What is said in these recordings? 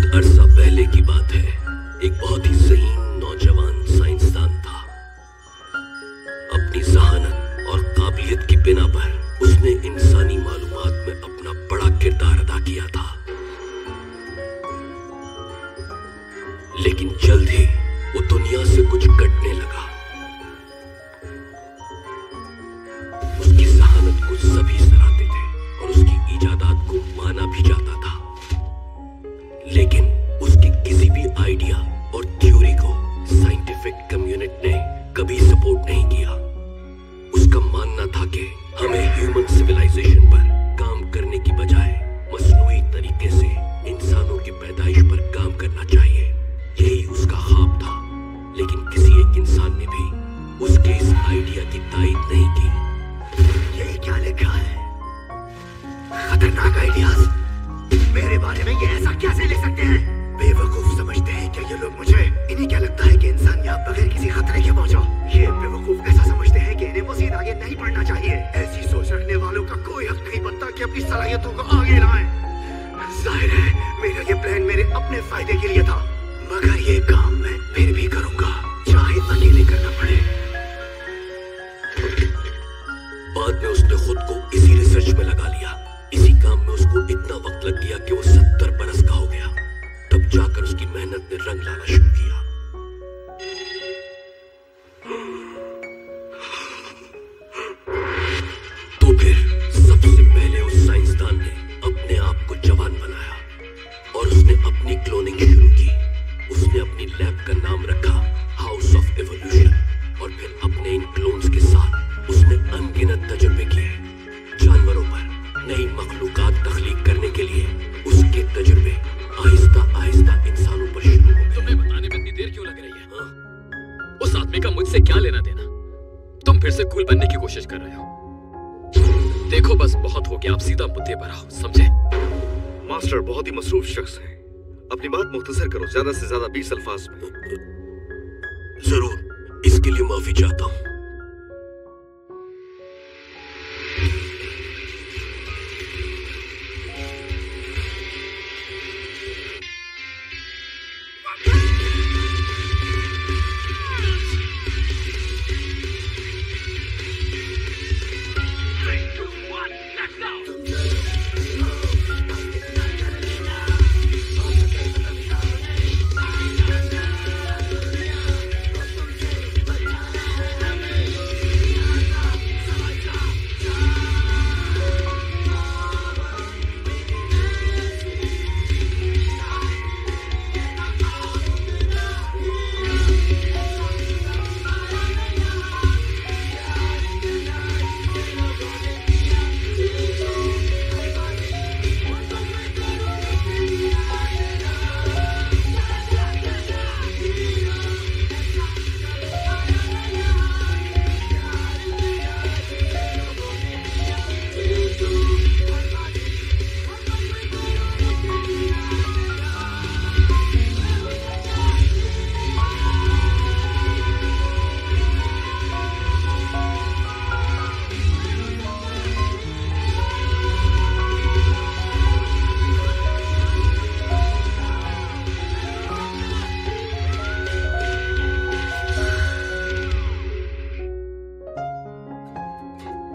अरसा पहले की बात है। एक बहुत ही ज़हीन नौजवान साइंसदान था। अपनी ज़हानत और काबिलियत की बिना पर उसने इंसानी मालूमात में अपना बड़ा किरदार अदा किया था। लेकिन जल्द ही वो दुनिया से कुछ कटने लगा। उसकी ज़हानत को सभी सराहते थे और उसकी इजादात को माना भी जाता था, लेकिन उसके किसी भी आइडिया और थ्योरी को साइंटिफिक कम्युनिटी ने कभी सपोर्ट नहीं किया। उसका मानना था कि हमें ह्यूमन सिविलाइजेशन पर काम करने की बजाय मसनूई तरीके से इंसानों की पैदाइश पर काम करना चाहिए। यही उसका ख्वाब था, लेकिन किसी एक इंसान ने भी उसके इस आइडिया की तायद नहीं की। यही क्या लिखा है? खतरनाक आइडियाज। मेरे बारे में ये ऐसा कैसे लिख सकते हैं? बेवकूफ समझते हैं क्या ये लोग मुझे? इन्हें क्या लगता है कि इंसान यहाँ बगैर किसी खतरे के पहुंचा? ये बेवकूफ ऐसा समझते हैं कि इन्हें मजीद आगे नहीं बढ़ना चाहिए। ऐसी सोच रखने वालों का कोई हक नहीं बनता कि अपनी सलाहियतों को आगे लाएं। जाहिर है मेरा ये प्लान मेरे अपने फायदे के लिए था, मगर ये काम मैं फिर भी करूंगा, चाहे अकेले करना पड़े। बाद में उसने खुद को इसी रिसर्च में लगा लिया। इसी काम में उसको इतना वक्त लग गया कि वो 70 बरस का हो गया। तब जाकर उसकी मेहनत ने रंग लाना शुरू किया। तो फिर सबसे पहले उस साइंसदान ने अपने आप को जवान बनाया और उसने अपनी क्लोनिंग शुरू की। उसने अपनी लैब का नाम रखा हाउस ऑफ एवोल्यूशन और फिर अपने इन क्लोन्स के साथ उसने अनगिनत तजुर्बे किए। जानवरों पर नई मखलूकात तख्लीक करने के लिए उसके तजुर्बे आहिस्ता आहिस्ता इंसानों पर शुरू हो गए। तुम्हें बताने में इतनी देर क्यों लग रही है? हाँ? उस आदमी का मुझसे क्या लेना देना? तुम फिर से कूल बनने की कोशिश कर रहे हो। देखो बस बहुत हो गया, आप सीधा मुद्दे पर आओ, समझे? मास्टर बहुत ही मसरूफ शख्स है, अपनी बात मुख्तसर करो, ज्यादा से ज्यादा 20 अल्फाज में। जरूर, इसके लिए माफी चाहता हूँ।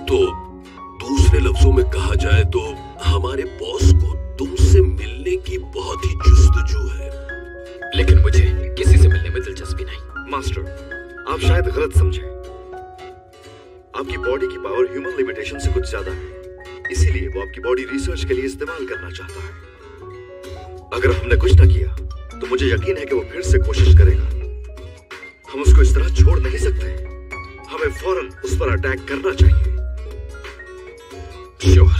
तो दूसरे लफ्जों में कहा जाए तो हमारे बॉस को तुमसे मिलने की बहुत ही जुस्तजू है, लेकिन मुझे किसी से मिलने में दिलचस्पी नहीं। मास्टर, आप शायद गलत समझे। आपकी बॉडी की पावर ह्यूमन लिमिटेशन से कुछ ज्यादा है, इसीलिए वो आपकी बॉडी रिसर्च के लिए इस्तेमाल करना चाहता है। अगर हमने कुछ ना किया तो मुझे यकीन है कि वो फिर से कोशिश करेगा। हम उसको इस तरह छोड़ नहीं सकते, हमें फौरन उस पर अटैक करना चाहिए। श्योर,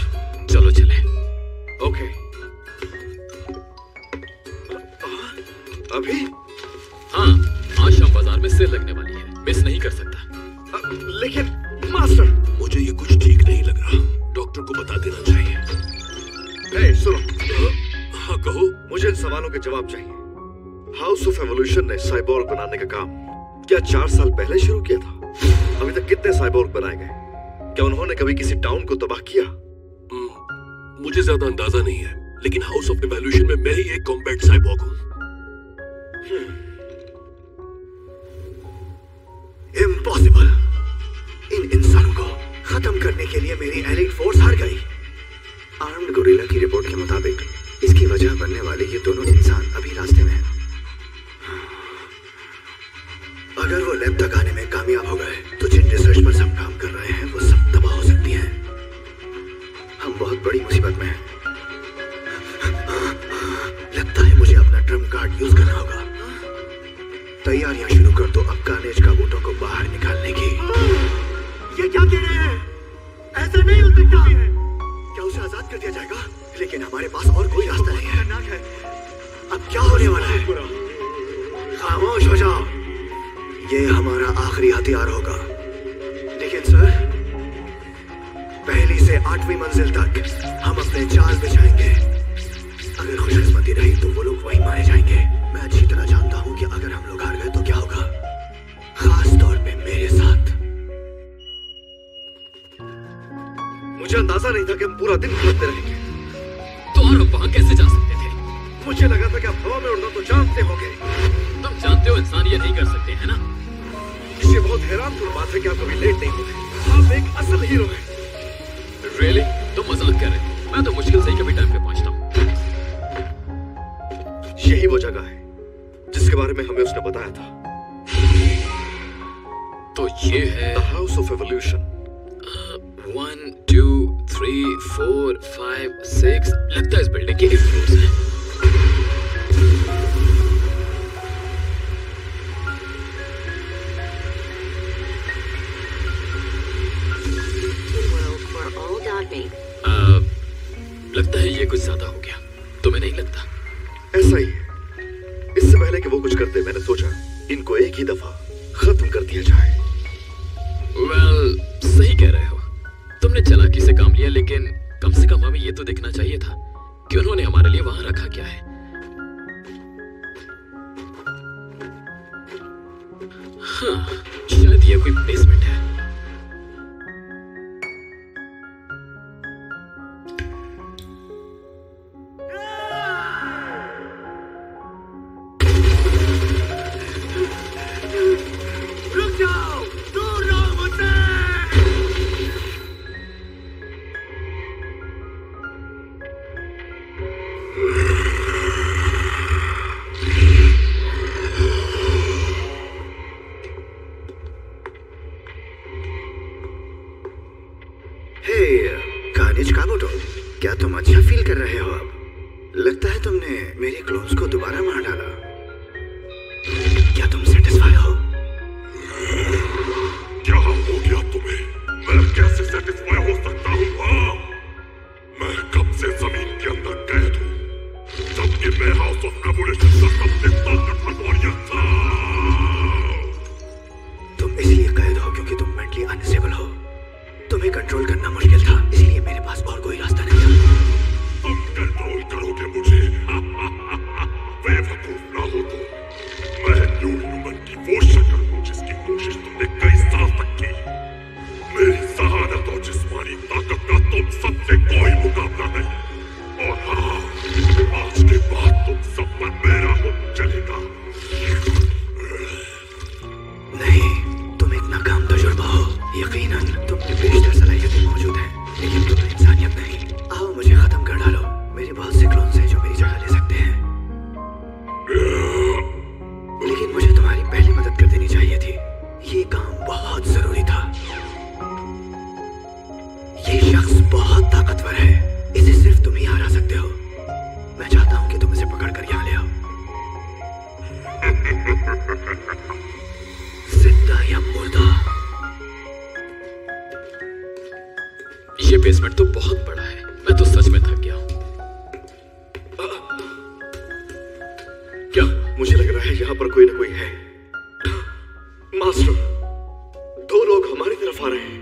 चलो चले। ओके। अभी? हाँ, आज शाम बाजार में सेल लगने वाली है, मिस नहीं कर सकता। लेकिन मास्टर, मुझे ये कुछ ठीक नहीं लग रहा, डॉक्टर को बता देना चाहिए। हे, सुनो। हाँ कहो। मुझे इन सवालों के जवाब चाहिए। हाउस ऑफ एवोल्यूशन ने साइबोर्ग बनाने का काम क्या 4 साल पहले शुरू किया था? अभी तक कितने साइबोर्ग बनाए गए? क्या उन्होंने कभी किसी टाउन को तबाह किया? मुझे ज्यादा अंदाजा नहीं है, लेकिन हाउस ऑफ एवोल्यूशन में मैं ही एक कॉम्बैट साइबोर्ग हूँ। के मुताबिक इसकी वजह बनने वाले ये दोनों इंसान अभी रास्ते में हैं। अगर वो लैब तक आने में कामयाब हो गए तो जिन रिसर्च पर सब काम कर रहे हैं वो सब तबाह हो सकती हैं। हम बहुत बड़ी मुसीबत में हैं। लगता है मुझे अपना ट्रम्प कार्ड यूज करना होगा। तैयारियां शुरू कर दो अब कार्नेज काबूतों को बाहर निकालने की। ये क्या कह रहे हैं? ऐसा नहीं हो सकता। क्या उसे आजाद कर दिया जाएगा? लेकिन हमारे पास और कोई रास्ता नहीं है। अब क्या होने वाला है? खामोश हो जाओ। ये हमारा आखिरी हथियार होगा। लेकिन सर, पहली से 8वीं मंजिल तक हम अपने जाल बिछाएंगे। अगर खुशकिस्मती रही तो वो लोग वहीं मारे जाएंगे। मैं अच्छी तरह जानता हूं कि अगर हम लोग हार गए तो क्या होगा, खास तौर पे मेरे साथ। मुझे अंदाजा नहीं था कि हम पूरा दिन भटकते रहेंगे। तो और हम वहां कैसे जा सकते थे? मुझे लगा था कि आप हवा में उड़ना तो जानते होंगे। तुम जानते हो इंसान ये नहीं कर सकते है ना? ये बहुत हैरान कुन बात है कि आप कभी लेट नहीं होते। आप एक असल हीरो हैं। Really? तुम मजाक कर रहे हो? मैं तो मुश्किल से ही कभी टाइम पे पहुंचता हूँ। यही वो जगह है जिसके बारे में हमें उसने बताया था। तो ये है द हाउस ऑफ एवोल्यूशन। 1 2 3 4 5 6 लगता है इस बिल्डिंग के 8 फ्लोर्स हैं। लगता है ये कुछ ज्यादा हो गया। तुम्हें नहीं लगता? ऐसा ही है। इससे पहले कि वो कुछ करते मैंने सोचा इनको एक ही दफा खत्म कर दिया जाए। Well, सही कह रहे हो। तुमने चालाकी से काम लिया, लेकिन कम से कम हमें ये तो देखना चाहिए था कि उन्होंने हमारे लिए वहां रखा क्या है। हाँ, शायद ये कोई बेसमेंट है। क्या तुम अच्छा फील कर रहे हो अब? लगता है तुमने मेरे क्लोन्स को दोबारा मार डाला। क्या तुम सेटिस्फाई हो? क्या हो गया तुम्हें? मैं कैसे सेटिस्फाई हो सकता हूँ? मैं कब से जमीन के अंदर कैद हूँ, जबकि मैं हाउस ऑफ एवोल्यूशन का सबसे ताकतवर वॉरियर था। तुम इसलिए कैद हो क्योंकि तुम मेंटली अनस्टेबल हो। तुम्हें कंट्रोल करना मुश्किल था, इसलिए मेरे पास और कोई रास्ता नहीं था। तुम कंट्रोल करोगे मुझे? बेवकूफ ना हो तो मैं न्यू ह्यूमन की वो शक्ल हूँ जिसकी कोशिश तुमने कई साल तक की। मेरी जहानत और जिस्मानी ताकत का तुम सबसे कोई मुकाबला नहीं। और हाँ, आज के बाद तुम सब पर मेरा हुक्म चलेगा। नहीं, तुम एक नाकाम तजुर्बा हो। यकीनन तुम में बेशतर सलाहियतें मौजूद हैं, लेकिन तुम इंसानियत नहीं। आओ मुझे खत्म कर डालो। मेरे बहुत से क्लोन्स हैं जो मेरी जगह ले सकते हैं, लेकिन मुझे तुम्हारी पहले मदद कर देनी चाहिए थी। ये काम बहुत जरूरी था। ये शख्स बहुत ताकतवर है, इसे सिर्फ तुम ही हरा सकते हो। मैं चाहता हूं कि तुम इसे पकड़कर यहाँ ले आओ। जिंदा या मुर्दा? ये बेसमेंट तो बहुत बड़ा है। मैं तो सच में थक गया हूँ। क्या मुझे लग रहा है यहाँ पर कोई ना कोई है। मास्टर, 2 लोग हमारी तरफ आ रहे हैं।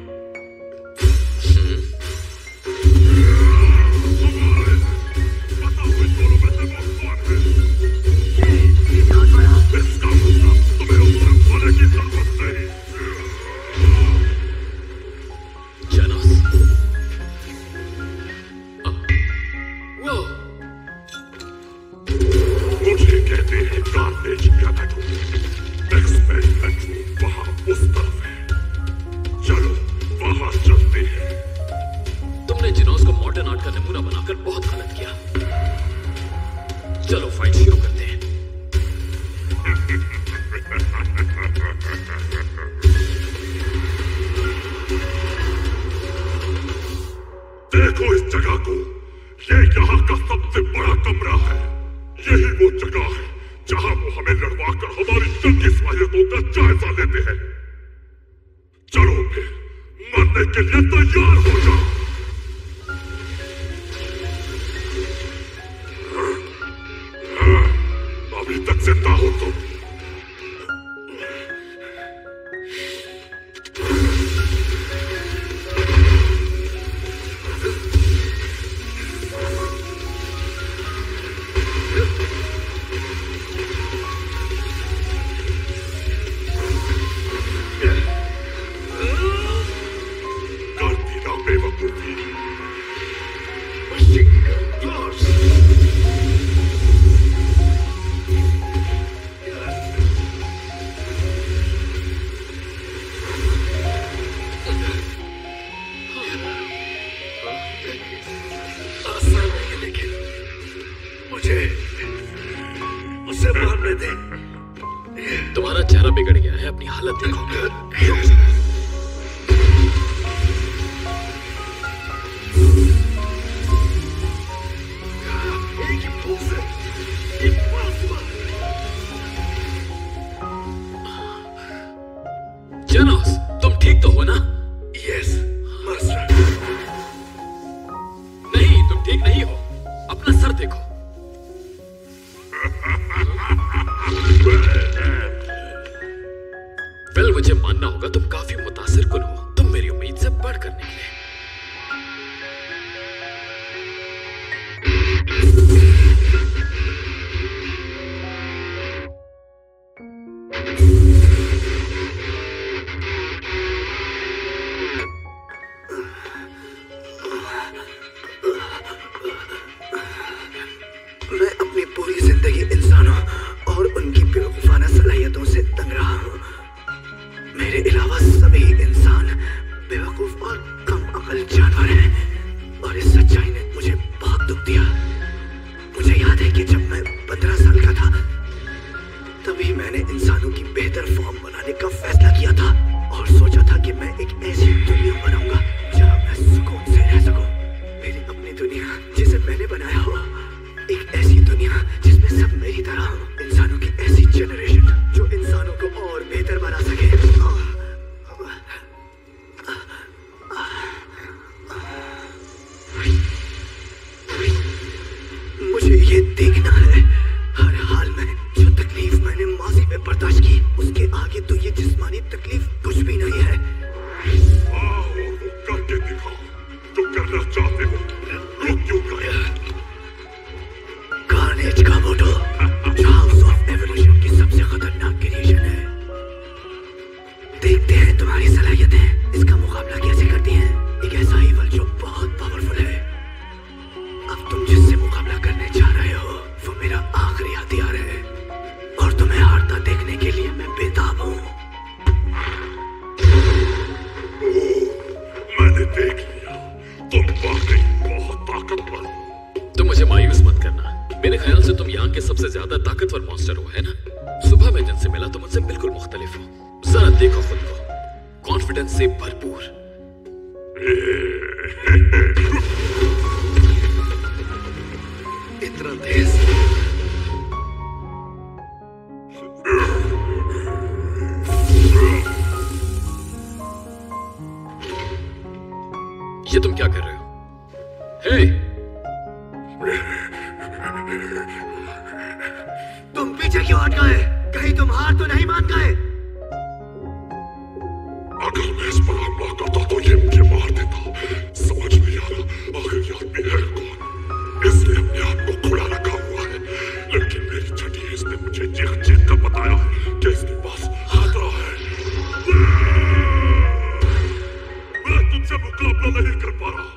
तुमने जिनोस को मॉडर्न आर्ट का नमूना बनाकर बहुत गलत किया। चलो फाइट शुरू करते हैं। देखो इस जगह को, ये यहाँ का सबसे बड़ा कमरा है। यही वो जगह है जहाँ वो हमें लड़वा कर हमारी जंगी सलाहियतों का जायजा लेते हैं। चलो फिर मरने के लिए तैयार हो जाओ। अभी तक जिंदा हो तुम। तुम्हारा चेहरा बिगड़ गया है, अपनी हालत देखो। जेनोस, तुम ठीक तो हो ना? Yes master. नहीं, तुम ठीक नहीं हो। अपना सर देखो। वेल, मुझे मानना होगा तुम काफी मुतासिर कुन हो। तुम मेरी उम्मीद से बढ़कर निकले। मैं अपनी पूरी जिंदगी इंसानों और उनकी बेवकूफाना सलाहियतों से तंग रहा हूँ। मेरे अलावा सभी इंसान बेवकूफ और कम अकल जानवर हैं, और इस सच्चाई ने मुझे बहुत दुख दिया। मुझे याद है कि जब मैं 15 साल का था, तभी मैंने इंसानों की बेहतर फॉर्म बनाने का फैसला किया था और सोचा था कि मैं एक ऐसी दुनिया बनाऊंगा जहाँ मैं सुकून से रह सकूं। मेरी अपनी दुनिया जिसे मैंने बनाया हो, एक ऐसी दुनिया जिसमें सब मेरी तरह हो। इंसानों की ऐसी जनरेशन जो इंसानों को और बेहतर बना सके। मुझे ये देखना है हर हाल में जो तकलीफ मैंने माजी में बर्दाश्त की, उसके आगे तो ये जिस्मानी तकलीफ कुछ भी नहीं है। आओ वो करके दिखाओ जो करना चाहते हो। वो क्यों करे? कार्नेज का मोटो हाउस ऑफ एवोल्यूशन की सबसे खतरनाक क्रिएशन है। देखते हैं तुम्हारी सलाहियतें इसका मुकाबला कैसे करती हैं। एक ऐसा ईवल जो बहुत पावरफुल है। अब तुम जिससे मुकाबला करने जा रहे हो वो मेरा आखिरी हथियार है, और तुम्हें हारता देखने के लिए मैं बेताब हूँ। मैंने देख लिया, तुम वाकई बहुत ताकतवर हो। तुम मुझे मायूस मत करना। मेरे ख्याल से तुम यहाँ के सबसे ज्यादा ताकतवर मॉन्स्टर हो, है ना? सुबह में जिनसे मिला तुम उनसे बिल्कुल मुख्तलिफ हो। जरा देखो खुद को, कॉन्फिडेंस से भरपूर। इतना तेज। ये तुम क्या कर रहे हो? हे! तुम पीछे क्यों हट गए? कहीं तुम हार तो नहीं मान गए? अगर मैं इस पर हमला करता तो ये मुझे मार देता। समझ नहीं आ रहा आखिर ये आदमी है कौन। इसने अपने आप को खुला रखा हुआ है, लेकिन मेरी छठी इसने मुझे चीख चीख कर बताया कि इसके पास खतरा है। मैं तुमसे मुकाबला नहीं कर पा रहा।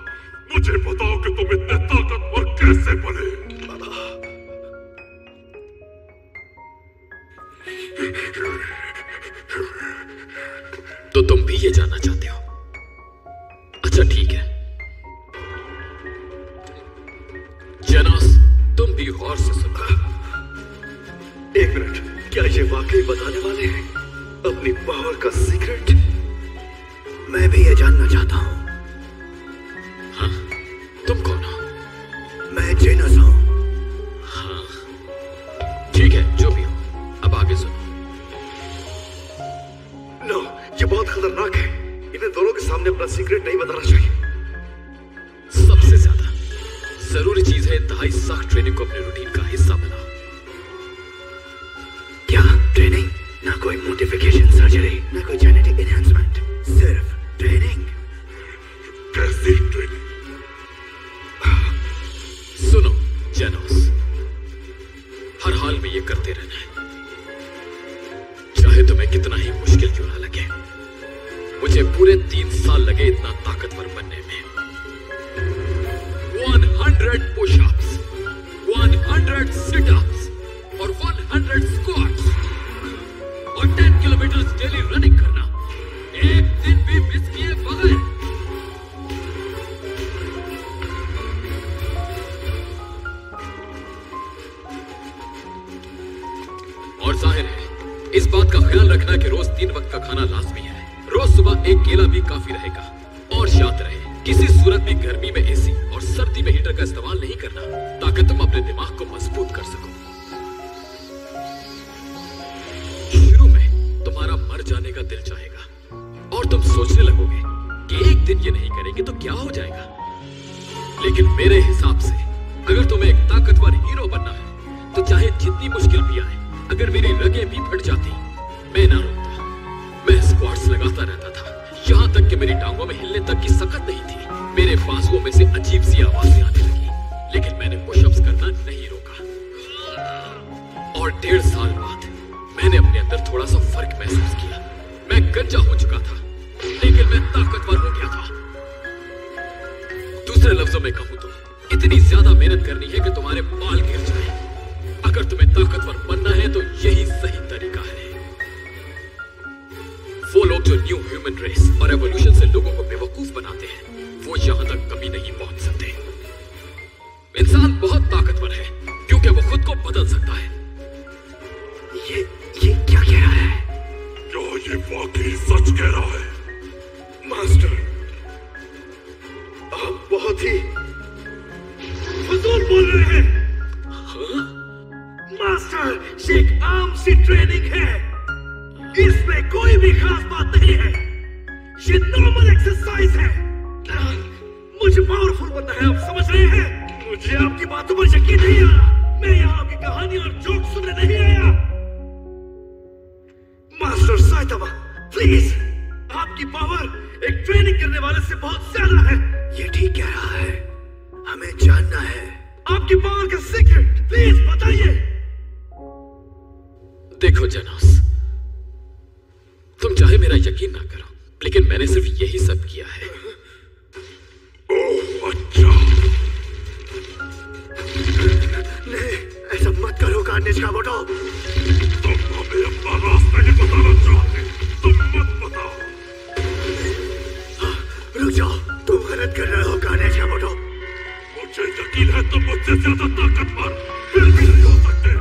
मुझे बताओ कि तुम इतने ताकतवर कैसे बने? तो तुम भी ये जानना चाहते हो? अच्छा ठीक है। जेनोस, तुम भी गौर से सुनो। एक मिनट, क्या ये वाकई बताने वाले हैं अपनी पावर का सीक्रेट? मैं भी ये जानना चाहता हूँ। हाँ, तुम कौन हो? मैं जेनस हूँ। हाँ, ठीक है, जो भी हो, अब आगे सुनो। नो, ये बहुत खतरनाक है। इन्हें दोनों के सामने अपना सीक्रेट नहीं बताना चाहिए। सबसे ज्यादा जरूरी चीज है इंतहाई सख्त ट्रेनिंग को अपने रूटीन का हिस्सा बनाओ। क्या ट्रेनिंग? ना कोई मोडिफिकेशन सर्जरी, ना कोई जेनेटिक एनहांसमेंट, सिर्फ ट्रेनिंग। कैसी ट्रेनिंग? सुनो जेनोस, हर हाल में ये करते रहना है, चाहे तुम्हें कितना ही मुश्किल क्यों ना लगे। मुझे पूरे 3 साल लगे इतना ताकतवर बनने में। 100 पुशअप्स, 100 सिटअप्स और 100 स्क्वाट्स और 10 किलोमीटर डेली रनिंग करना, एक दिन भी मिस किए बगैर। और जाहिर है इस बात का ख्याल रखना कि रोज 3 वक्त का खाना लाजमी है। रोज सुबह एक केला भी काफी रहेगा। और याद रहे, किसी सूरत भी गर्मी में एसी और सर्दी में हीटर का इस्तेमाल नहीं करना, ताकि तुम अपने दिमाग को मजबूत कर सको। शुरू में तुम्हारा मर जाने का दिल चाहेगा और तुम सोचने लगोगे कि एक दिन ये नहीं करेंगे तो क्या हो जाएगा। लेकिन मेरे हिसाब से अगर तुम्हें एक ताकतवर हीरो बनना है तो चाहे जितनी मुश्किल भी आए, अगर मेरी रगें भी फट जाती, मैं ना रोता। मैं स्क्वाट्स लगाता रहता था, यहाँ तक कि मेरी टांगों में हिलने तक की सकत नहीं थी। मेरे बाजुओं में से अजीब सी आवाजें आने लगी, लेकिन मैंने पुशअप्स करना नहीं रोका। और 1.5 साल बाद मैंने अपने अंदर थोड़ा सा फर्क महसूस किया। मैं गंजा हो चुका था, लेकिन मैं ताकतवर हो गया था। दूसरे लफ्जों में कहूं तो इतनी ज्यादा मेहनत करनी है कि तुम्हारे बाल गिर जाए। अगर तुम्हें ताकतवर बनना है तो यही सही तरीका है। वो लोग जो न्यू ह्यूमन रेस और एवोल्यूशन से लोगों को बेवकूफ बनाते हैं, वो यहां तक कभी नहीं पहुंच सकते। इंसान बहुत ताकतवर है क्योंकि वो खुद को बदल सकता है। ये क्या कह रहा है? क्या ये वाकई सच कह रहा है? मास्टर, आप बहुत ही फजूल बोल रहे हैं। मास्टर, ये एक आम सी ट्रेनिंग है, इसमें कोई भी खास बात नहीं है। ये नॉर्मल एक्सरसाइज है। मुझे पावरफुल बनना है, आप समझ रहे हैं? मुझे आपकी बातों पर यकीन नहीं आ रहा। मैं यहाँ आपकी कहानी और जोक सुनने नहीं आया। मास्टर साइतामा, प्लीज, आपकी पावर एक ट्रेनिंग करने वाले से बहुत ज्यादा है। ये ठीक कह रहा है, हमें जानना है आपकी पावर का सीक्रेट, प्लीज बताइए। देखो जेनोस, तुम चाहे मेरा यकीन ना करो, लेकिन मैंने सिर्फ यही सब किया है। ओह अच्छा। नहीं, ऐसा मत करो कार्नेज का बोटो। तुम हमें अपना रास्ता ही बताना चाहते, तुम मत बताओ। रुक जाओ, तुम गलत कर रहे हो कार्नेज का बोटो। मुझे यकीन है तुम मुझसे ज्यादा ताकतवर फिर भी नहीं हो सकते,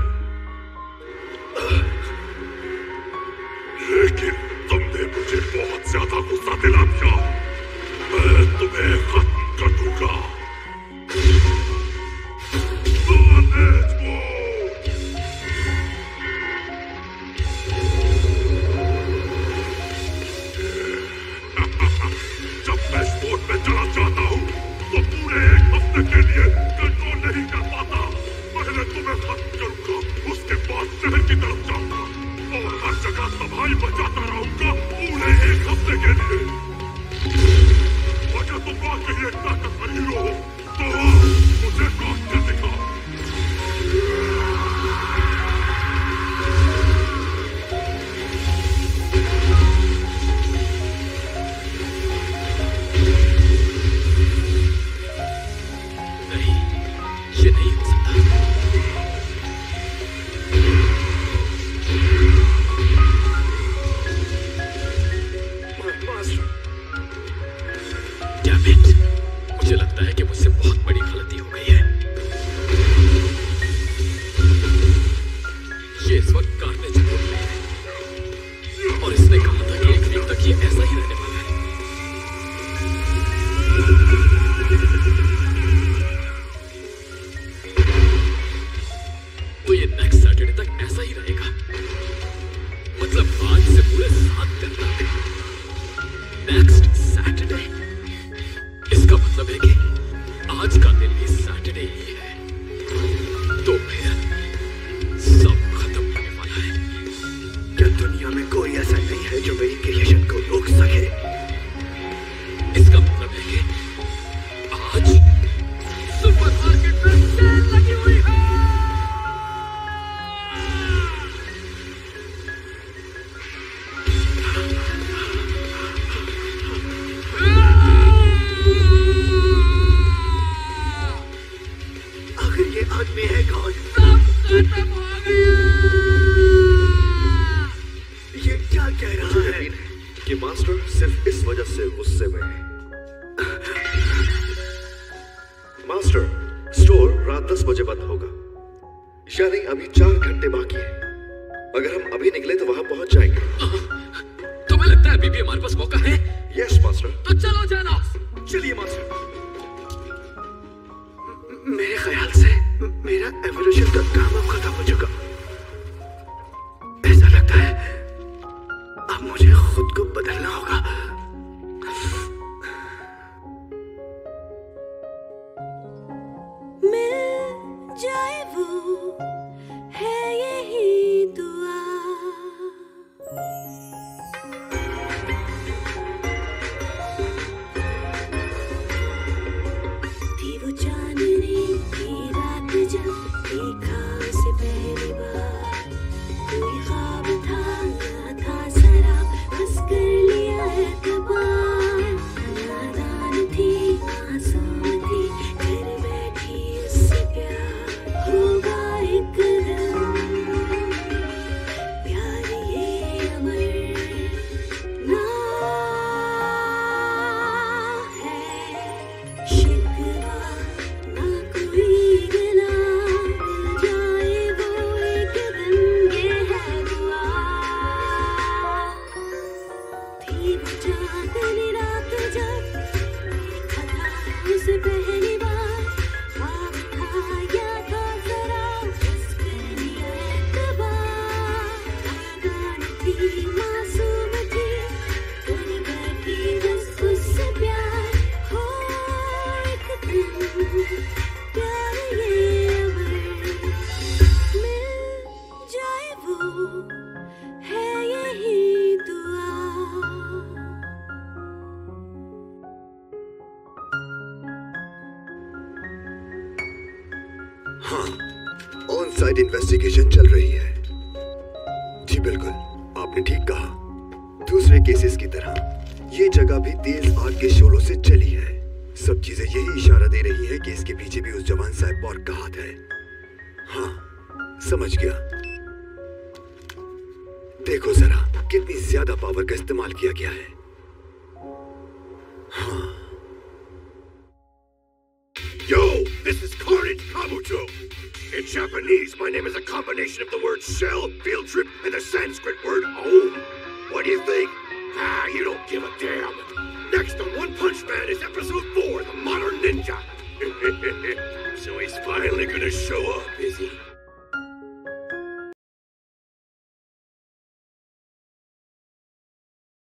लेकिन तुमने मुझे बहुत ज्यादा गुस्सा दिला दिया। मैं तुम्हें खत्म कर दूंगा। जब मैं स्पोर्ट में चला जाता हूँ तो पूरे 1 हफ्ते के लिए कंट्रोल नहीं कर पाता। पहले तुम्हें खत्म करूंगा, उसके बाद शहर की तरफ जाऊंगा और हर जगह तबाही मचाता रहूंगा पूरे 1 हफ्ते के लिए। अगर तुम वाकई एक ताकतवर हीरो हो तो मुझे कौन कर दिखाओ। नहीं, ये नहीं हो सकता। आदमी है कौन? सब खत्म हो गया। ये क्या कह रहा मुझे है? यकीन है कि मास्टर सिर्फ इस वजह से गुस्से में है। मास्टर, स्टोर रात 10 बजे बंद होगा, यानी अभी 4 घंटे बाकी है। अगर हम अभी निकले तो वहां पहुंच जाएंगे। तुम्हें लगता है अभी भी हमारे पास मौका है? Yes master. तो चलो जानोस। चलिए मास्टर। मेरे ख्याल से मेरा एवोल्यूशन का काम अब खत्म हो चुका। ऐसा लगता है अब मुझे खुद को बदलना होगा। मिल जाए वो है यही दुआ। थी वो चांदनी की रात जब देखा उसे पहली बार। कोई ख्वाब था या था शराब, बस कर लिया एतबार। नादान थी मासूम थी, घर बैठी उससे प्यार होगा एक दिन। प्यार ये अमर ना है, शिकवा ना कोई गिला। मिल जाए वो एक दिन, ये है दुआ। थी वो चांदनी रात जब देखा था उसे पहली बार। ख्वाब था या था जरा, बस कर लिया एतबार। नादान थी मासूम थी, कर बैठी बस उससे प्यार हो एक दिन। प्यार ये अमर मिल जाए वो है यही दुआ। हाँ, ऑन साइट इन्वेस्टिगेशन चल रही है। जी बिल्कुल, आपने ठीक कहा। दूसरे केसेस की तरह ये जगह भी तेज आग के शोलों से चली है। सब चीजें यही इशारा दे रही हैं कि इसके पीछे भी उस जवान साहब और का हाथ है। हाँ, समझ गया। देखो जरा कितनी ज्यादा पावर का इस्तेमाल किया गया है। हाँ। Yo, this is Carnage Kabuto. In Japanese, my name is a combination of the word shell, field trip, and the Sanskrit word home. What do you think?